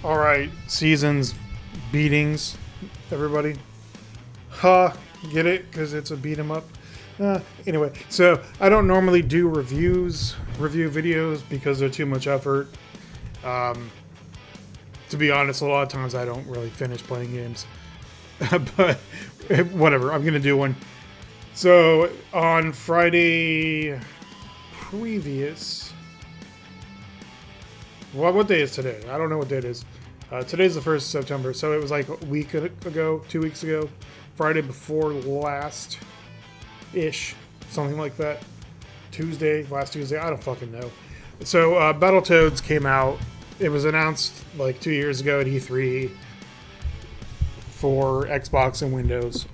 Alright, seasons, beatings, everybody. Ha, get it? Because it's a beat 'em up. Anyway, so I don't normally do review videos because they're too much effort. To be honest, a lot of times I don't really finish playing games. But whatever, I'm going to do one. So on Friday previous... Well, what day is today? I don't know what day it is. Today's the 1st of September, so it was like a week ago, 2 weeks ago. Friday before last-ish, something like that. Last Tuesday, I don't fucking know. So Battletoads came out. It was announced like 2 years ago at E3 for Xbox and Windows.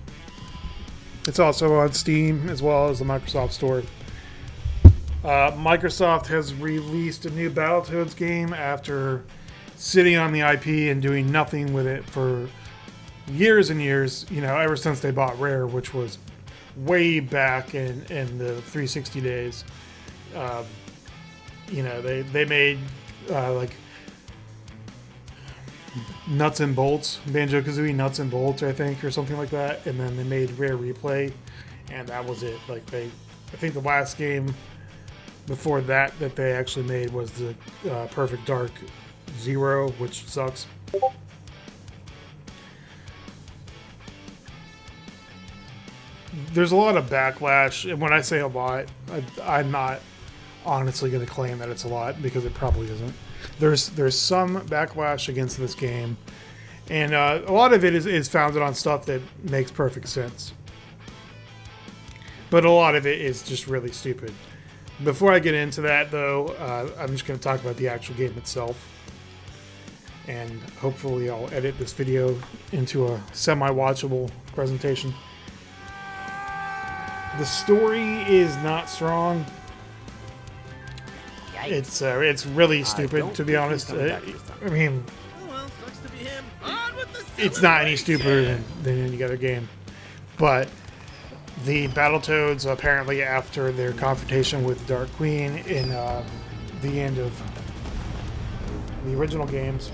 It's also on Steam as well as the Microsoft Store. Microsoft has released a new Battletoads game after sitting on the IP and doing nothing with it for years and years, ever since they bought Rare, which was way back in the 360 days. They made like Nuts and Bolts, Banjo-Kazooie Nuts and Bolts, I think, or something like that, and then they made Rare Replay, and that was it. I think the last game before that they actually made was the Perfect Dark Zero, which sucks. There's a lot of backlash, and when I say a lot, I'm not honestly going to claim that it's a lot, because it probably isn't. There's some backlash against this game, and a lot of it is founded on stuff that makes perfect sense. But a lot of it is just really stupid. Before I get into that, though, I'm just going to talk about the actual game itself. And hopefully I'll edit this video into a semi-watchable presentation. The story is not strong. It's really stupid, to be honest. I mean, it's not any stupider than any other game. But the Battletoads, apparently after their confrontation with Dark Queen in the end of the original games,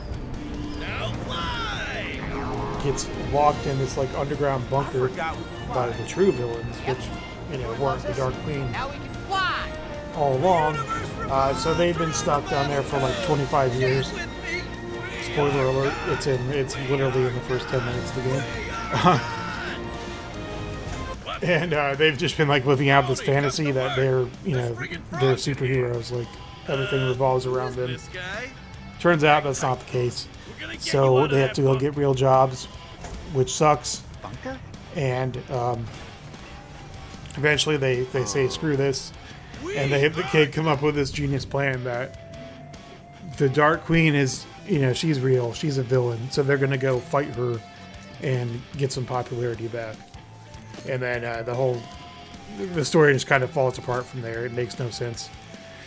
gets locked in this underground bunker by the true villains, which weren't the Dark Queen all along. So they've been stuck down there for 25 years. Spoiler alert, it's literally in the first 10 minutes of the game. And they've just been living out this fantasy that they're superheroes, everything revolves around them. Turns out that's not the case. So they have to go get real jobs, which sucks. And eventually they say screw this, and they come up with this genius plan that the Dark Queen is, she's real, she's a villain, so they're gonna go fight her and get some popularity back. And then the story just kind of falls apart from there. It makes no sense.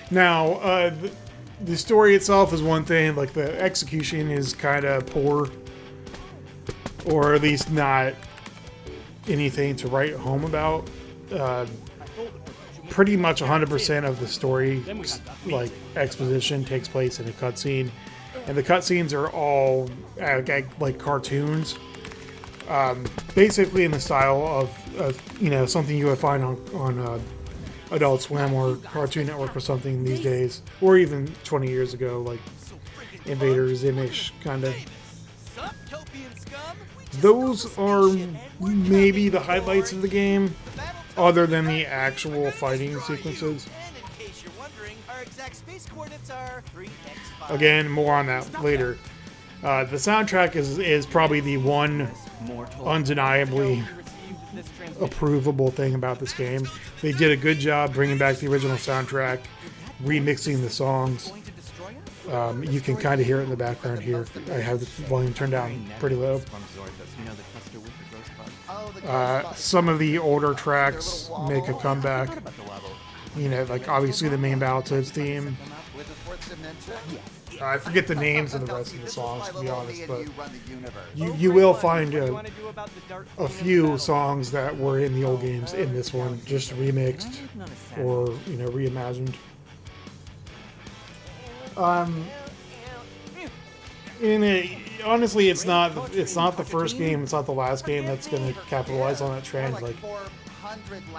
Now, the story itself is one thing. The execution is kind of poor, or at least not anything to write home about. Pretty much 100% of the story, exposition, takes place in a cutscene, and the cutscenes are all like cartoons. Basically in the style of something you would find on Adult Swim or Cartoon Network or something these days, or even 20 years ago, like Invader Zim-ish kind of. Those are maybe the highlights of the game, other than the actual fighting sequences. Again, more on that later. The soundtrack is probably the one undeniably approvable thing about this game. They did a good job bringing back the original soundtrack, remixing the songs. You can kind of hear it in the background here. I have the volume turned down pretty low. Some of the older tracks make a comeback. Obviously the main Battletoads theme. I forget the names of the rest of the songs, to be honest, but you will find a few songs that were in the old games in this one, just remixed or reimagined. And honestly, it's not. It's not the first game. It's not the last game that's going to capitalize on that trend. Like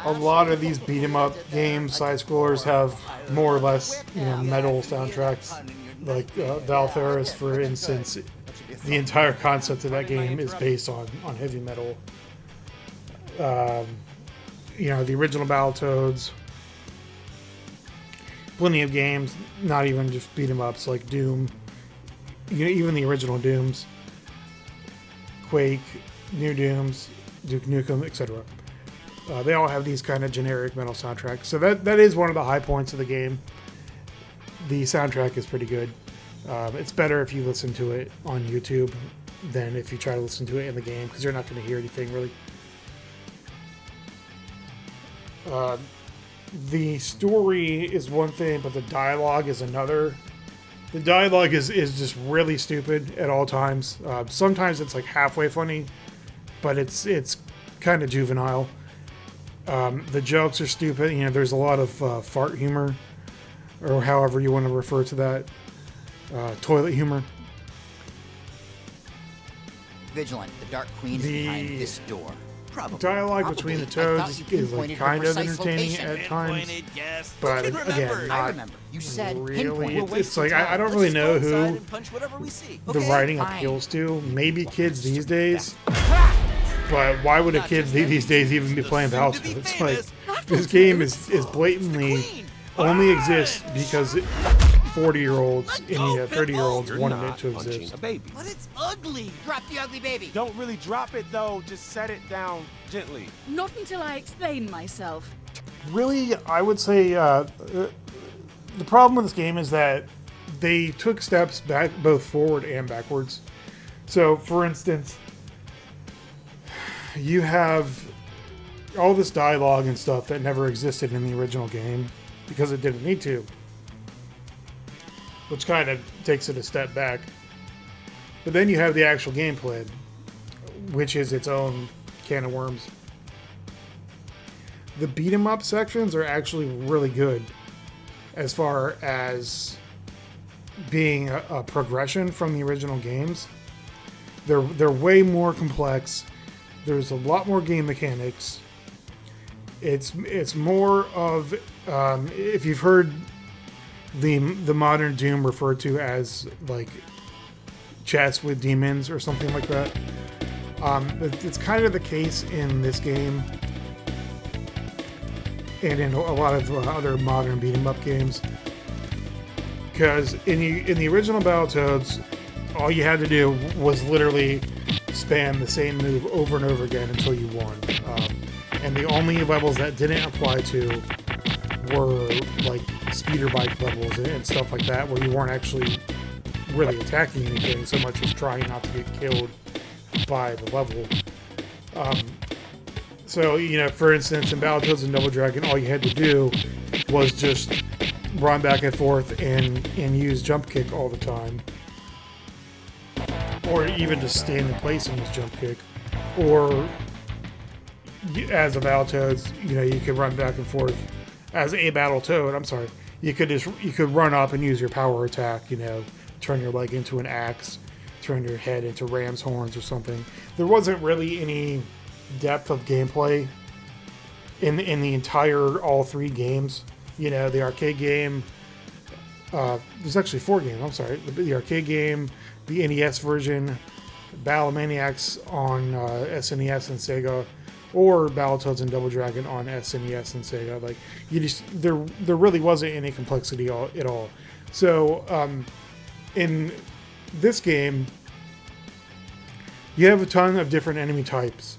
a lot of these beat 'em up games, side scrollers have more or less, metal soundtracks. Like Valtheris, for instance, the entire concept of that game is based on heavy metal. The original Battletoads. Plenty of games, not even just beat 'em ups like Doom. Even the original Dooms, Quake, New Dooms, Duke Nukem, etc. They all have these kind of generic metal soundtracks. So that is one of the high points of the game. The soundtrack is pretty good. It's better if you listen to it on YouTube than if you try to listen to it in the game, because you're not going to hear anything really. The story is one thing, but the dialogue is another. The dialogue is just really stupid at all times. Sometimes it's like halfway funny, but it's kind of juvenile. The jokes are stupid. There's a lot of fart humor, or however you want to refer to that. Toilet humor. Vigilant, the Dark Queen is behind this door. Probably. Dialogue between the Toads is like kind of entertaining at times, but again, not You said really. It's like I don't really know who the writing appeals to. Maybe kids these days, but why would a kid these days even be playing Battletoads? Like this game is blatantly only exists because 40-year-olds and 30-year-olds wanted it to exist. But it's ugly. Drop the ugly baby. Don't really drop it though. Just set it down gently. Not until I explain myself. Really, I would say the problem with this game is that they took steps back, both forward and backwards. So, for instance, you have all this dialogue and stuff that never existed in the original game because it didn't need to, which kind of takes it a step back. But then you have the actual gameplay, which is its own can of worms. The beat 'em up sections are actually really good as far as being a progression from the original games. They're way more complex. There's a lot more game mechanics. It's more of if you've heard the modern Doom referred to as like chess with demons or something like that. It's kind of the case in this game and in a lot of other modern beat 'em up games. Because in the original Battletoads, all you had to do was literally spam the same move over and over again until you won. And the only levels that didn't apply to were like speeder bike levels and stuff like that, where you weren't actually really attacking anything so much as trying not to get killed by the level. So, for instance, in Battletoads and Double Dragon, all you had to do was just run back and forth and use jump kick all the time. Or even just stand in place and use jump kick. Or, as a Battletoads, you could run back and forth. As a Battletoad, I'm sorry, you could run up and use your power attack, turn your leg into an axe, turn your head into ram's horns or something. There wasn't really any depth of gameplay in the entire all three games. The arcade game, there's actually 4 games, I'm sorry. The arcade game, the NES version, Battle Maniacs on SNES and Sega, or Battletoads and Double Dragon on SNES and Sega. Like, there really wasn't any complexity at all. So, in this game, you have a ton of different enemy types.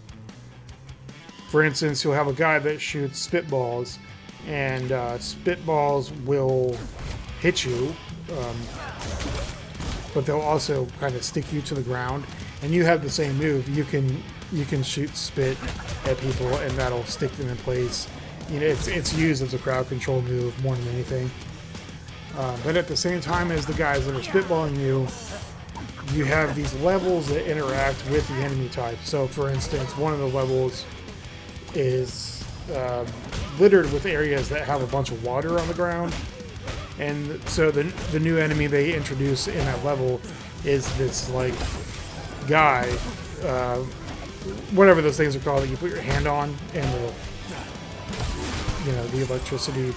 For instance, you'll have a guy that shoots spitballs, and spitballs will hit you, but they'll also kind of stick you to the ground. And you have the same move. You can shoot spit at people, and that'll stick them in place. It's used as a crowd control move more than anything. But at the same time as the guys that are spitballing you, you have these levels that interact with the enemy type. So, for instance, one of the levels is littered with areas that have a bunch of water on the ground. And so the new enemy they introduce in that level is this like guy, whatever those things are called that you put your hand on and the electricity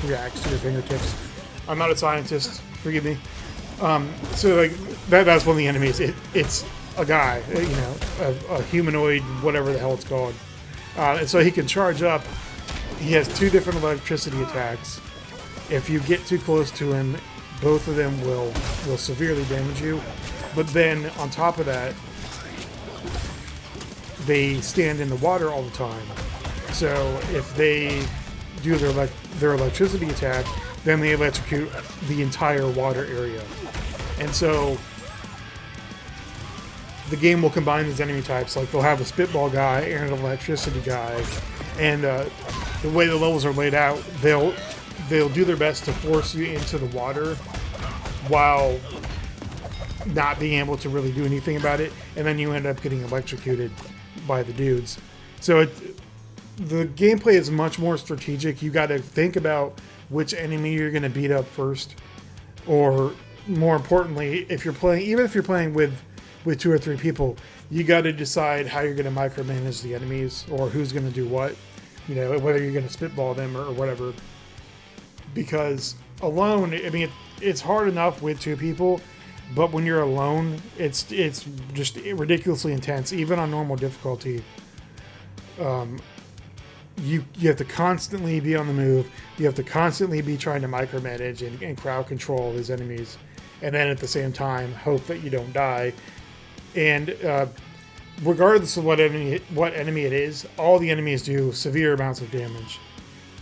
reacts to your fingertips. I'm not a scientist, forgive me. So like that's one of the enemies. It's a guy, a humanoid, whatever the hell it's called. And so he can charge up. He has 2 different electricity attacks. If you get too close to him, both of them will severely damage you. But then on top of that, they stand in the water all the time. So if they do their electricity attack, then they electrocute the entire water area. And so the game will combine these enemy types. Like they'll have a spitball guy and an electricity guy. And the way the levels are laid out, they'll do their best to force you into the water while not being able to really do anything about it. And then you end up getting electrocuted by the dudes. So the gameplay is much more strategic. You got to think about which enemy you're going to beat up first. Or more importantly, even if you're playing with 2 or 3 people, you got to decide how you're going to micromanage the enemies or who's going to do what, whether you're going to spitball them or whatever. Because alone, I mean, it's hard enough with 2 people, but when you're alone, it's just ridiculously intense, even on normal difficulty. You have to constantly be on the move. You have to constantly be trying to micromanage and crowd control these enemies, and then at the same time hope that you don't die. And regardless of what enemy it is, all the enemies do severe amounts of damage,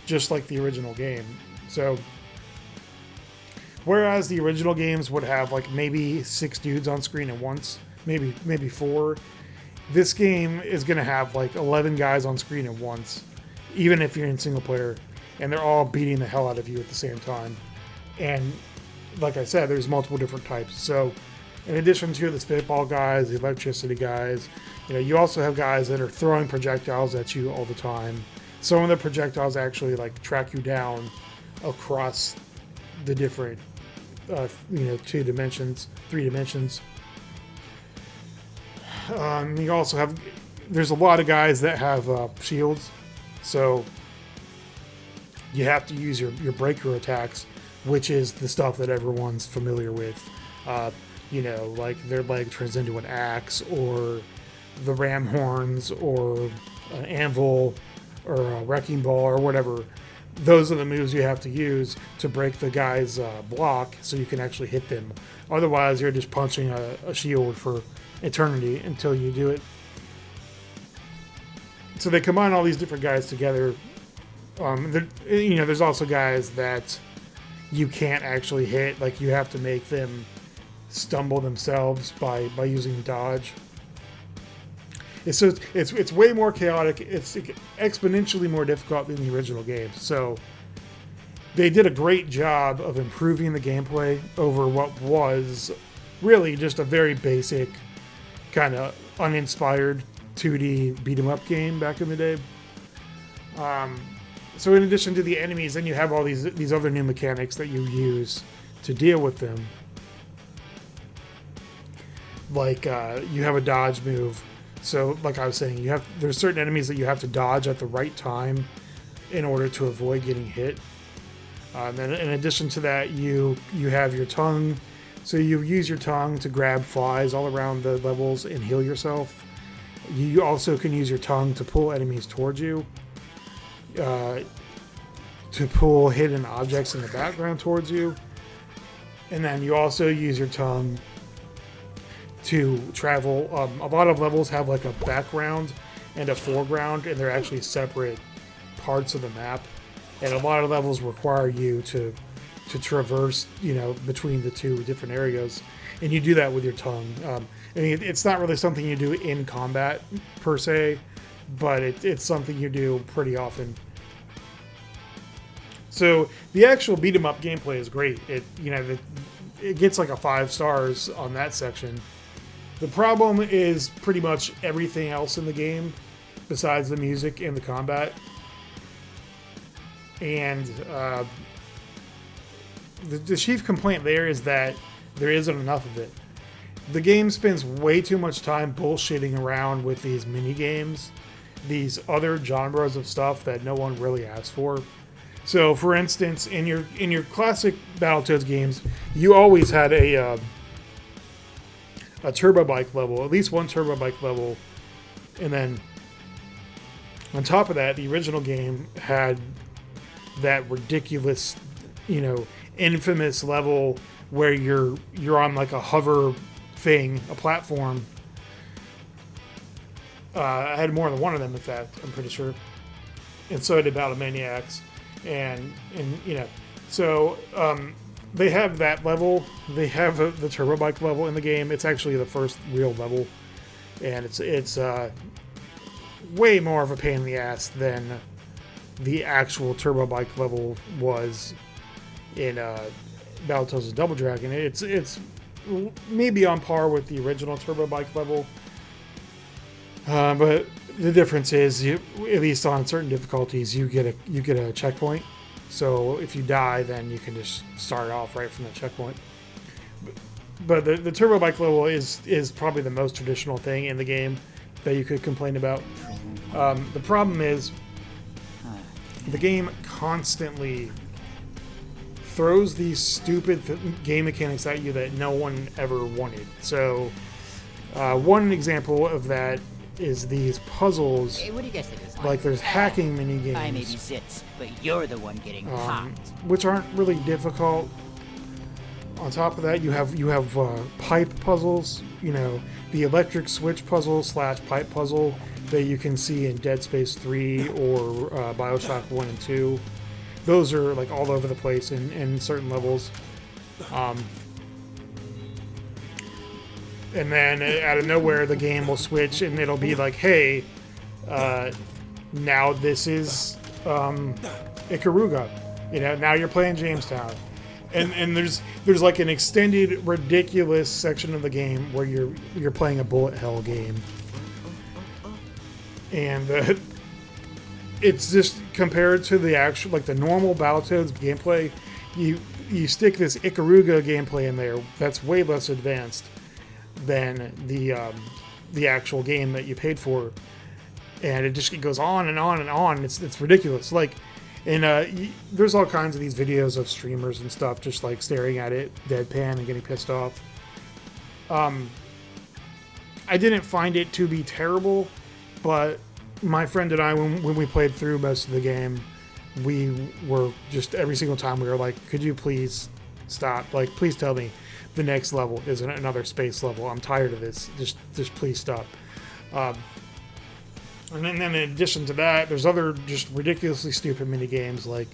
just like the original game. So, whereas the original games would have like maybe 6 dudes on screen at once, maybe 4, this game is going to have like 11 guys on screen at once, even if you're in single player, and they're all beating the hell out of you at the same time. And like I said, there's multiple different types. So, in addition to the spitball guys, the electricity guys, you also have guys that are throwing projectiles at you all the time. Some of the projectiles actually like track you down across the different 2 dimensions, 3 dimensions. You also have, there's a lot of guys that have shields, so you have to use your breaker attacks, which is the stuff that everyone's familiar with. Like their leg turns into an axe, or the ram horns, or an anvil, or a wrecking ball, or whatever. Those are the moves you have to use to break the guy's block so you can actually hit them. Otherwise, you're just punching a shield for eternity until you do it. So they combine all these different guys together. There's also guys that you can't actually hit. Like, you have to make them stumble themselves by using dodge. It's way more chaotic. It's exponentially more difficult than the original game. So they did a great job of improving the gameplay over what was really just a very basic, kind of uninspired 2D beat 'em up game back in the day. So in addition to the enemies, then you have all these other new mechanics that you use to deal with them. Like you have a dodge move. So, like I was saying, there's certain enemies that you have to dodge at the right time in order to avoid getting hit. And then, in addition to that, you have your tongue. So you use your tongue to grab flies all around the levels and heal yourself. You also can use your tongue to pull enemies towards you, to pull hidden objects in the background towards you, and then you also use your tongue to travel. A lot of levels have like a background and a foreground, and they're actually separate parts of the map. And a lot of levels require you to traverse, between the 2 different areas, and you do that with your tongue. It's not really something you do in combat per se, but it's something you do pretty often. So the actual beat 'em up gameplay is great. It gets like a 5 stars on that section. The problem is pretty much everything else in the game, besides the music and the combat. And the chief complaint there is that there isn't enough of it. The game spends way too much time bullshitting around with these mini games, these other genres of stuff that no one really asks for. So, for instance, in your classic Battletoads games, you always had a turbo bike level, at least one turbo bike level, and then on top of that, the original game had that ridiculous, infamous level where you're on like a hover thing, a platform. I had more than one of them, in fact, I'm pretty sure. And so did Battlemaniacs. And so they have that level. They have the turbo bike level in the game. It's actually the first real level. And it's way more of a pain in the ass than the actual turbo bike level was in Battletoads Double Dragon. It's maybe on par with the original turbo bike level, but the difference is, at least on certain difficulties, you get a checkpoint. So if you die, then you can just start off right from the checkpoint. But the turbo bike level is probably the most traditional thing in the game that you could complain about. The problem is the game constantly throws these stupid game mechanics at you that no one ever wanted. So one example of that is these puzzles. Hey, what do you guys think is like there's hacking mini games. I may be zits, but you're the one getting popped. Which aren't really difficult. On top of that, you have pipe puzzles. The electric switch puzzle / pipe puzzle that you can see in Dead Space 3 or Bioshock 1 and 2. Those are like all over the place in certain levels. And then out of nowhere, the game will switch and it'll be like, hey, now this is Ikaruga. Now you're playing Jamestown. And there's like an extended, ridiculous section of the game where you're playing a bullet hell game. And it's just compared to the actual, like the normal Battletoads gameplay, you stick this Ikaruga gameplay in there that's way less advanced than the actual game that you paid for, and it goes on and on and on. It's ridiculous. Like, and there's all kinds of these videos of streamers and stuff just like staring at it deadpan and getting pissed off. I didn't find it to be terrible, but my friend and I, when we played through most of the game, we were just every single time we were like, could you please stop? Like, please tell me the next level isn't another space level. I'm tired of this. Just please stop. And then in addition to that, there's other just ridiculously stupid mini games, like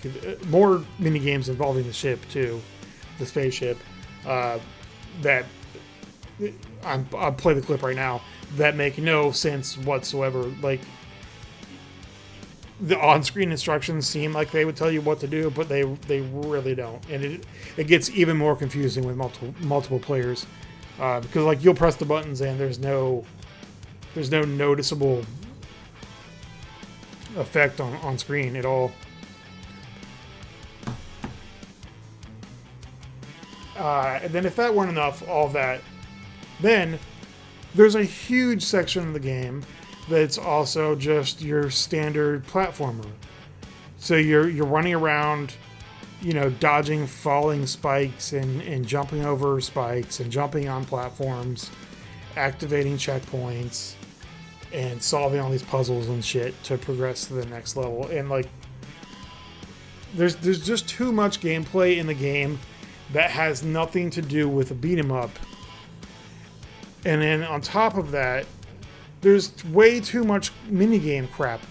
more mini games involving the ship too, the spaceship. That I'll play the clip right now. That make no sense whatsoever. Like, the on-screen instructions seem like they would tell you what to do, but they really don't, and it gets even more confusing with multiple players, because like you'll press the buttons and there's no noticeable effect on screen at all. And then if that weren't enough, all that, then there's a huge section of the game that's also just your standard platformer. So you're running around, dodging falling spikes and jumping over spikes and jumping on platforms, activating checkpoints, and solving all these puzzles and shit to progress to the next level. And like, there's just too much gameplay in the game that has nothing to do with a beat 'em up. And then on top of that, there's way too much minigame crap.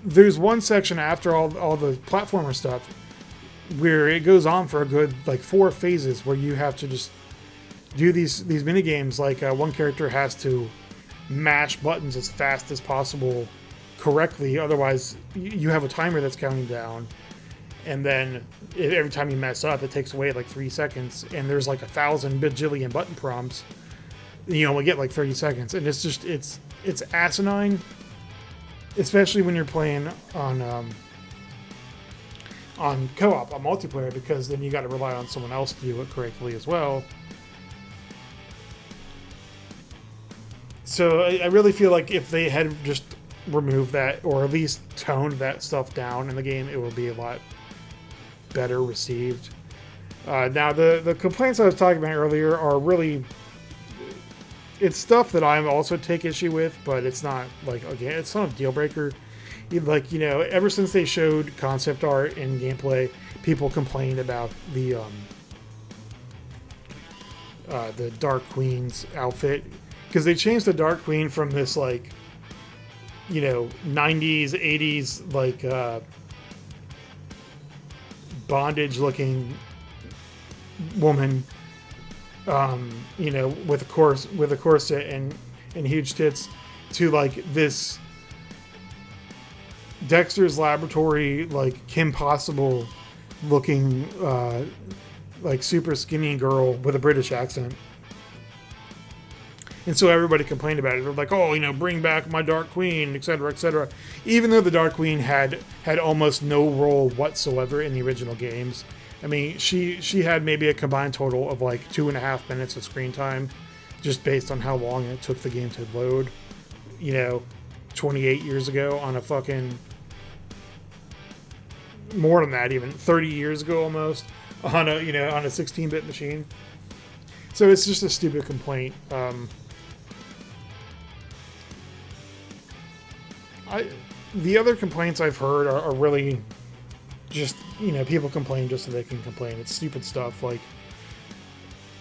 There's one section after all the platformer stuff where it goes on for a good like 4 phases where you have to just do these minigames. Like one character has to mash buttons as fast as possible correctly, otherwise you have a timer that's counting down. And then every time you mess up, it takes away like 3 seconds, and there's like 1,000 bajillion button prompts. You only get like 30 seconds, and it's just it's asinine, especially when you're playing on on co-op, on multiplayer, because then you got to rely on someone else to do it correctly as well. So I really feel like if they had just removed that, or at least toned that stuff down in the game, it would be a lot better received. Now, the complaints I was talking about earlier are really... It's stuff that I also take issue with, but it's not, like, again, it's not a deal breaker. Like, you know, ever since they showed concept art and gameplay, people complained about the Dark Queen's outfit. Because they changed the Dark Queen from this, like, you know, 90s, 80s, like, bondage-looking woman, you know, with a corset and huge tits, to, like, this Dexter's Laboratory, like, Kim Possible looking, like, super skinny girl with a British accent. And so everybody complained about it. They're like, oh, you know, bring back my Dark Queen, etc., etc. Even though the Dark Queen had almost no role whatsoever in the original games. I mean, she had maybe a combined total of like 2.5 minutes of screen time, just based on how long it took the game to load, you know, 28 years ago on a fucking... more than that, even 30 years ago almost, on a, you know, on a 16-bit machine. So it's just a stupid complaint. The other complaints I've heard are really just, you know, people complain just so they can complain. It's stupid stuff, like,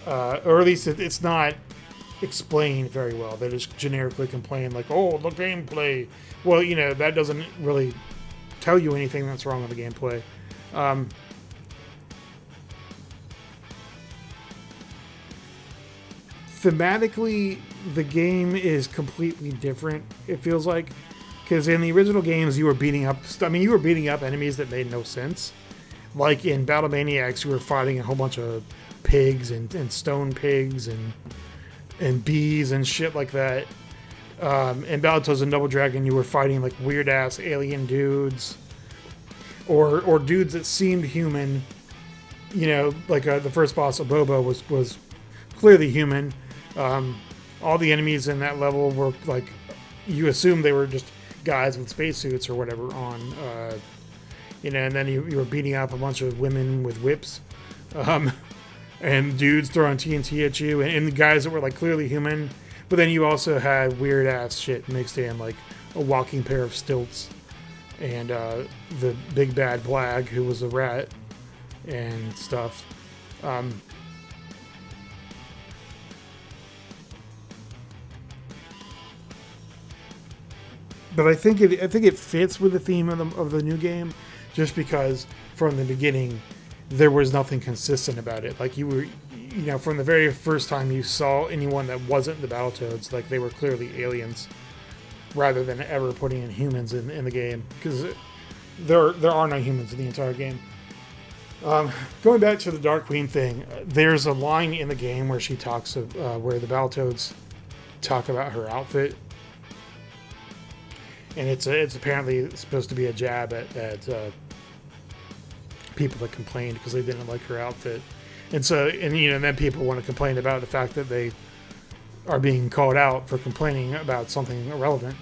or at least it's not explained very well. They just generically complain, like, oh, the gameplay. Well, you know, that doesn't really tell you anything that's wrong with the gameplay. Thematically, the game is completely different, it feels like. Because in the original games, you were beating up... I mean, you were beating up enemies that made no sense. Like in Battle Maniacs, you were fighting a whole bunch of pigs and stone pigs and bees and shit like that. In Battletoads and Double Dragon, you were fighting like weird-ass alien dudes. Or dudes that seemed human. You know, like the first boss, Abobo, was clearly human. All the enemies in that level were like... You assume they were just guys with spacesuits or whatever on, you know, and then you were beating up a bunch of women with whips, and dudes throwing TNT at you, and the guys that were like clearly human, but then you also had weird ass shit mixed in, like a walking pair of stilts, and the big bad Blag, who was a rat, and stuff. But I think it fits with the theme of the new game, just because from the beginning there was nothing consistent about it. Like you know, from the very first time you saw anyone that wasn't the Battletoads, like they were clearly aliens, rather than ever putting in humans in the game, because there are no humans in the entire game. Going back to the Dark Queen thing, there's a line in the game where she talks where the Battletoads talk about her outfit. And it's apparently supposed to be a jab at people that complained because they didn't like her outfit. And so, you know, then people want to complain about the fact that they are being called out for complaining about something irrelevant.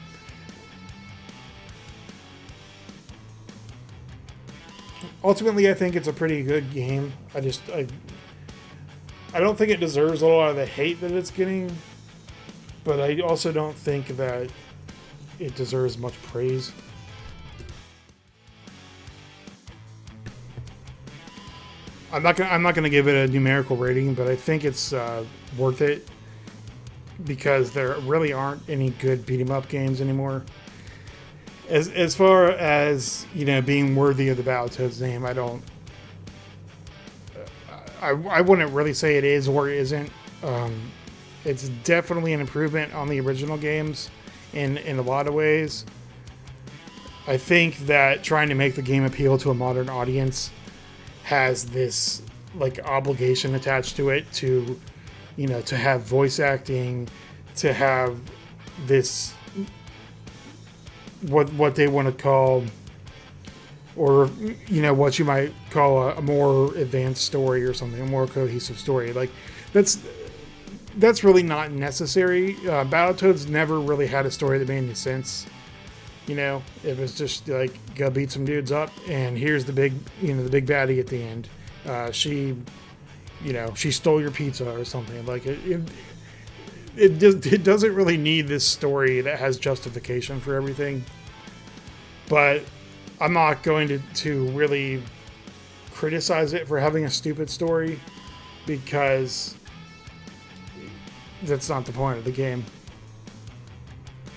Ultimately, I think it's a pretty good game. I don't think it deserves a lot of the hate that it's getting, but I also don't think that it deserves much praise. I'm not gonna give it a numerical rating, but I think it's worth it because there really aren't any good beat 'em up games anymore. As far as, you know, being worthy of the Battletoads name, I wouldn't really say it is or isn't. It's definitely an improvement on the original games in a lot of ways. I think that trying to make the game appeal to a modern audience has this like obligation attached to it to, you know, to have voice acting, to have this what they want to call or what you might call a more advanced story or something, a more cohesive story. Like that's really not necessary. Battletoads never really had a story that made any sense. It was just like, go beat some dudes up, and here's the big baddie at the end. She stole your pizza or something. Like it doesn't really need this story that has justification for everything. But I'm not going to really criticize it for having a stupid story, because that's not the point of the game.